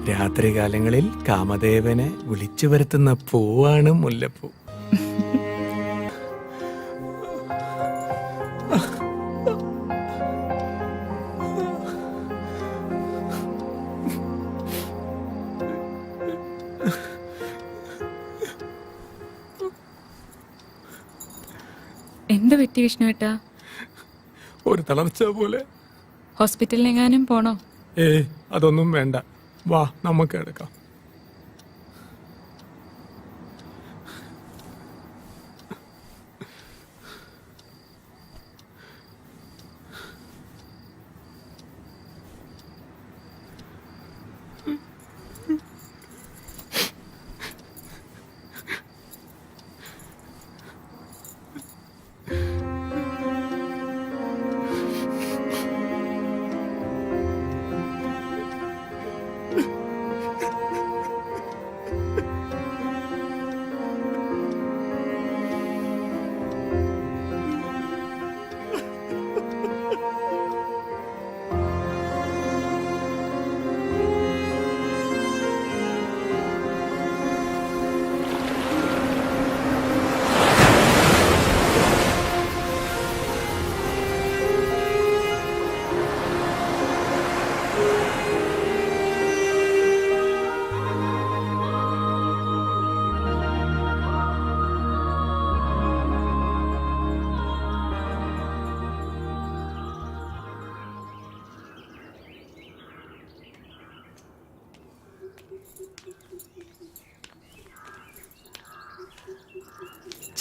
രാത്രികാലങ്ങളിൽ കാമദേവനെ വിളിച്ചു വരുത്തുന്ന പൂവാണ് മുല്ലപ്പൂ. എന്ത് പറ്റി വിഷ്ണുവേട്ടാ? ഒരു തളർച്ച പോലെ. ഹോസ്പിറ്റലിലെങ്ങാനും പോണോ? അതൊന്നും വേണ്ട, വാ നമുക്ക് എടുക്കാം.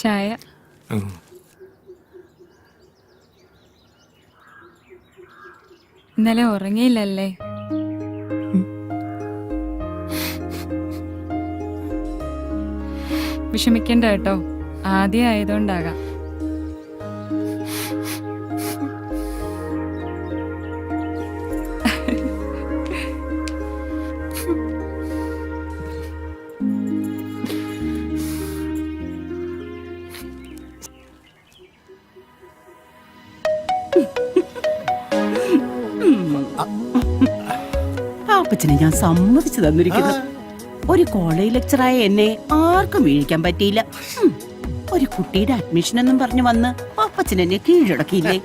ചായ. ഇന്നലെ ഉറങ്ങിയില്ലല്ലേ? വിഷമിക്കണ്ട കേട്ടോ, ആദ്യം ആയതുകൊണ്ടാകാം. പാപ്പച്ചനെ ഞാൻ സമ്മതിച്ചു തന്നിരിക്കുന്നു. ഒരു കോളേജ് ലെക്ചറായ എന്നെ ആർക്കും വീഴിക്കാൻ പറ്റിയില്ല. ഒരു കുട്ടിയുടെ അഡ്മിഷൻ എന്നും പറഞ്ഞു വന്ന് പാപ്പച്ചൻ എന്നെ കീഴടക്കിയില്ലേ?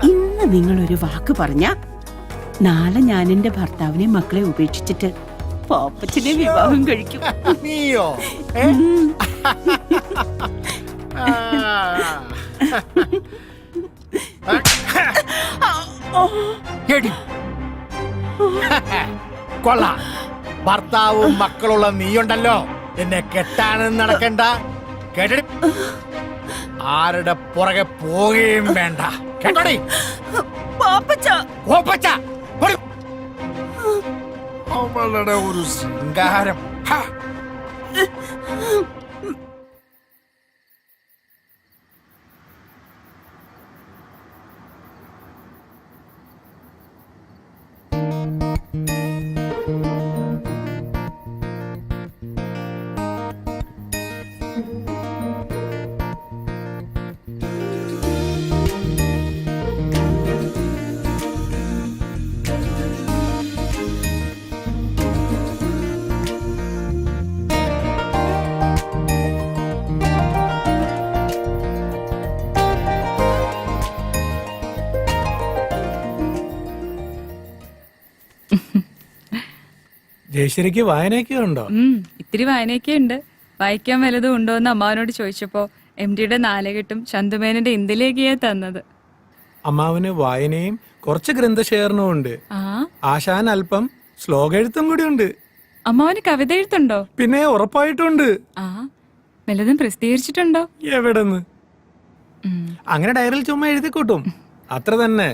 ഇന്ന് നിങ്ങൾ ഒരു വാക്ക് പറഞ്ഞ നാളെ ഞാൻ എന്റെ ഭർത്താവിനെ മക്കളെ ഉപേക്ഷിച്ചിട്ട് പാപ്പച്ചനെ വിവാഹം കഴിക്കും. കൊള്ളാം, ഭർത്താവും മക്കളുള്ള നീയുണ്ടല്ലോ, എന്നെ കെട്ടാനും നടക്കണ്ട, കേട്ടടി, ആരുടെ പുറകെ പോവുകയും വേണ്ട, കേട്ടോടി. അവളുടെ ഒരു ശൃംഗാരം. ജയശ്രീക്ക് വായനയൊക്കെ ഉണ്ടോ? ഇത്തിരി വായനയൊക്കെ ഉണ്ട്. വായിക്കാൻ വല്ലതും ഉണ്ടോ എന്ന് അമ്മാവനോട് ചോദിച്ചപ്പോ MD-യുടെ നാലുകെട്ടും ചന്തുമേനന്റെ ഇന്ത്യയിലേക്കാ തന്നത്. അമ്മാവന് വായനയും കുറച്ച് ഗ്രന്ഥശേഖരണവും ഉണ്ട്. ആശാൻ അല്പം ശ്ലോകെഴുത്തും കൂടി ഉണ്ട്. അമ്മാവന് കവിത എഴുത്തുണ്ടോ? പിന്നെ ഉറപ്പായിട്ടുണ്ട്. വല്ലതും പ്രസിദ്ധീകരിച്ചിട്ടുണ്ടോ? എവിടെന്ന്? അങ്ങനെ ഡയറിയിൽ ചുമ്മാ എഴുതിക്കൂട്ടും, അത്ര തന്നെ.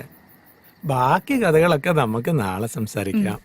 ബാക്കി കഥകളൊക്കെ നമുക്ക് നാളെ സംസാരിക്കാം.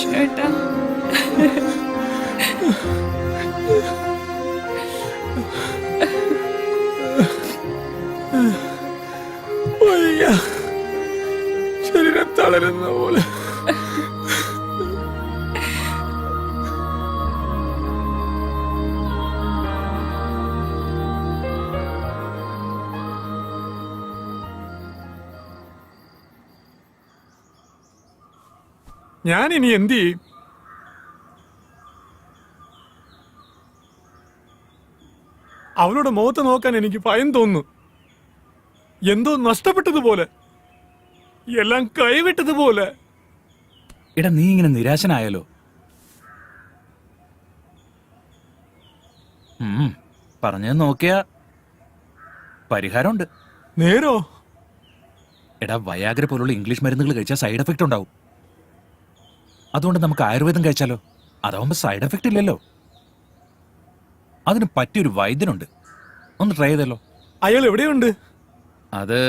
വിഷ്ണുവേട്ടാ. വയ്യ. ശരീരം തളരുന്ന പോലെ. ഞാൻ ഇനി എന്ത് ചെയ്യും? അവളുടെ മുഖത്ത് നോക്കാൻ എനിക്ക് ഭയം തോന്നുന്നു. എന്തോ നഷ്ടപ്പെട്ടതുപോലെ, എല്ലാം കൈവിട്ടതുപോലെ. എടാ നീ ഇങ്ങനെ നിരാശനായാലോ? പറഞ്ഞത് നോക്കിയാ പരിഹാരമുണ്ട്. നേരോ? എടാ വയാഗ്ര പോലുള്ള ഇംഗ്ലീഷ് മരുന്നുകൾ കഴിച്ചാൽ സൈഡ് എഫക്റ്റ് ഉണ്ടാവും. അതുകൊണ്ട് നമുക്ക് ആയുർവേദം കഴിച്ചാലോ? അതാവുമ്പോ സൈഡ് എഫക്റ്റ് ഇല്ലല്ലോ. അതിന് പറ്റിയൊരു വൈദ്യനുണ്ട്, ഒന്ന് ട്രൈ ചെയ്തല്ലോ. അയാൾ എവിടെയുണ്ട്? അത്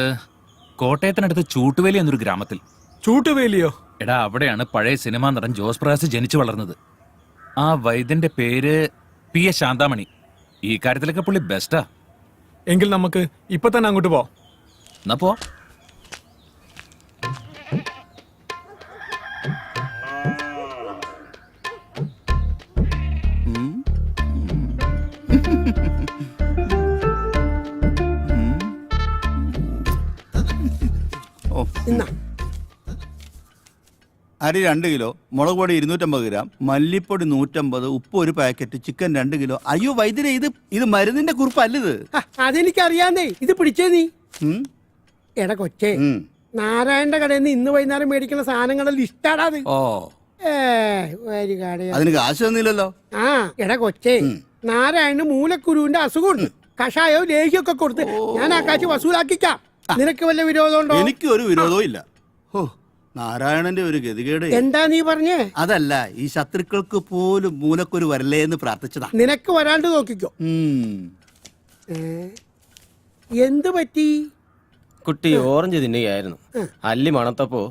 കോട്ടയത്തിനടുത്ത് ചൂട്ടുവേലി എന്നൊരു ഗ്രാമത്തിൽ. ചൂട്ടുവേലിയോ? എടാ അവിടെയാണ് പഴയ സിനിമാ നടൻ ജോസ് പ്രകാശ് ജനിച്ചു വളർന്നത്. ആ വൈദ്യന്റെ പേര് P.A. ശാന്താമണി. ഈ കാര്യത്തിലൊക്കെ പുള്ളി ബെസ്റ്റാ. എങ്കിൽ നമുക്ക് ഇപ്പൊ തന്നെ അങ്ങോട്ട് പോവാം. എന്നാ പോ. അരി 2 കിലോ, മുളക് പൊടി 250 ഗ്രാം, മല്ലിപ്പൊടി 150, ഉപ്പ് 1 പാക്കറ്റ്, ചിക്കൻ 2 കിലോ. അയ്യോ വൈദ്യരെ, ഇത് മരുന്നിന്റെ കുറിപ്പല്ലത്. അതെനിക്കറിയാന്നേ. ഇത് പിടിച്ചേ നീ. ഉം, എടാ കൊച്ചേ, ഉം. നാരായണന്റെ കടയിൽ നിന്ന് ഇന്ന് വൈകുന്നേരം മേടിക്കുന്ന സാധനങ്ങളുടെ ലിസ്റ്റാടാ അത്. ഓ ഒരു കടയാ. അതിന് കാശ് തന്നില്ലല്ലോ. ആ എടാ കൊച്ചേ, നാരായണന് മൂലക്കുരുവിന്റെ അസുഖമുണ്ട്. കഷായോ ലേഹ്യൊക്കെ കൊടുത്ത് ഞാൻ ആ കാശ് വസൂലാക്കിക്കാം. നിനക്ക് വല്ല വിരോധമുണ്ടോ? എനിക്ക് ഒരു വിരോധവും ഇല്ല. ഓ നാരായണന്റെ ഒരു ഗതികേട്. എന്താ നീ പറഞ്ഞേ? അതല്ല, ഈ ശത്രുക്കൾക്ക് പോലും മൂലക്കൊരു വരലേ എന്ന് പ്രാർത്ഥിച്ചതാ. നിനക്ക് വരാണ്ട് നോക്കിക്കോ. എന്ത് പറ്റി? കുട്ടി ഓറഞ്ച് തിന്നുകയായിരുന്നു. അല്ലി മണത്തപ്പോ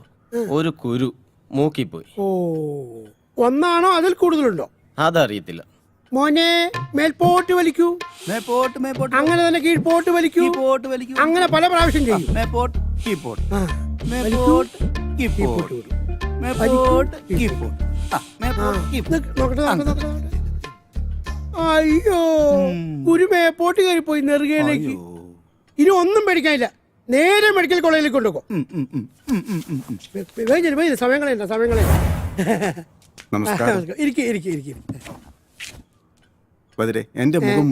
ഒരു കുരു മൂക്കിപ്പോയി. ഓ, ഒന്നാണോ അതിൽ കൂടുതലുണ്ടോ? അതറിയത്തില്ല. മോനെ, മേൽപോട്ട് വലിക്കൂ. മേപ്പോട്ട് മേപ്പോട്ട് അങ്ങനെ തന്നെ കീഴ്പോട്ട് വലിക്കൂ. കീപ്പോട്ട് വലിക്കൂ. അങ്ങനെ പല പ്രാവശ്യം ചെയ്യും. മേപ്പോട്ട് കീപ്പോട്ട് ആ, മേപ്പോട്ട് കീപ്പോട്ട് മേപ്പോട്ട് കീപ്പോട്ട്. ആ, മേപ്പോട്ട് കീപ്പോട്ട്. നോക്കട്ടെ, നോക്കട്ടെ, നോക്കട്ടെ. അയ്യോ, ഒരു മേപ്പോട്ട് കയറിപ്പോയി നെറുകയിലേക്ക്. അയ്യോ. ഇനി ഒന്നും പേടിക്കാനില്ല. നേരെ മെഡിക്കൽ കോളേജിലേക്ക് കൊണ്ടുപോകും. സമയങ്ങളില്ല, സമയങ്ങളില്ല. നമസ്കാരം. ഇരിക്കും. ബദരെ, എന്റെ മുഖം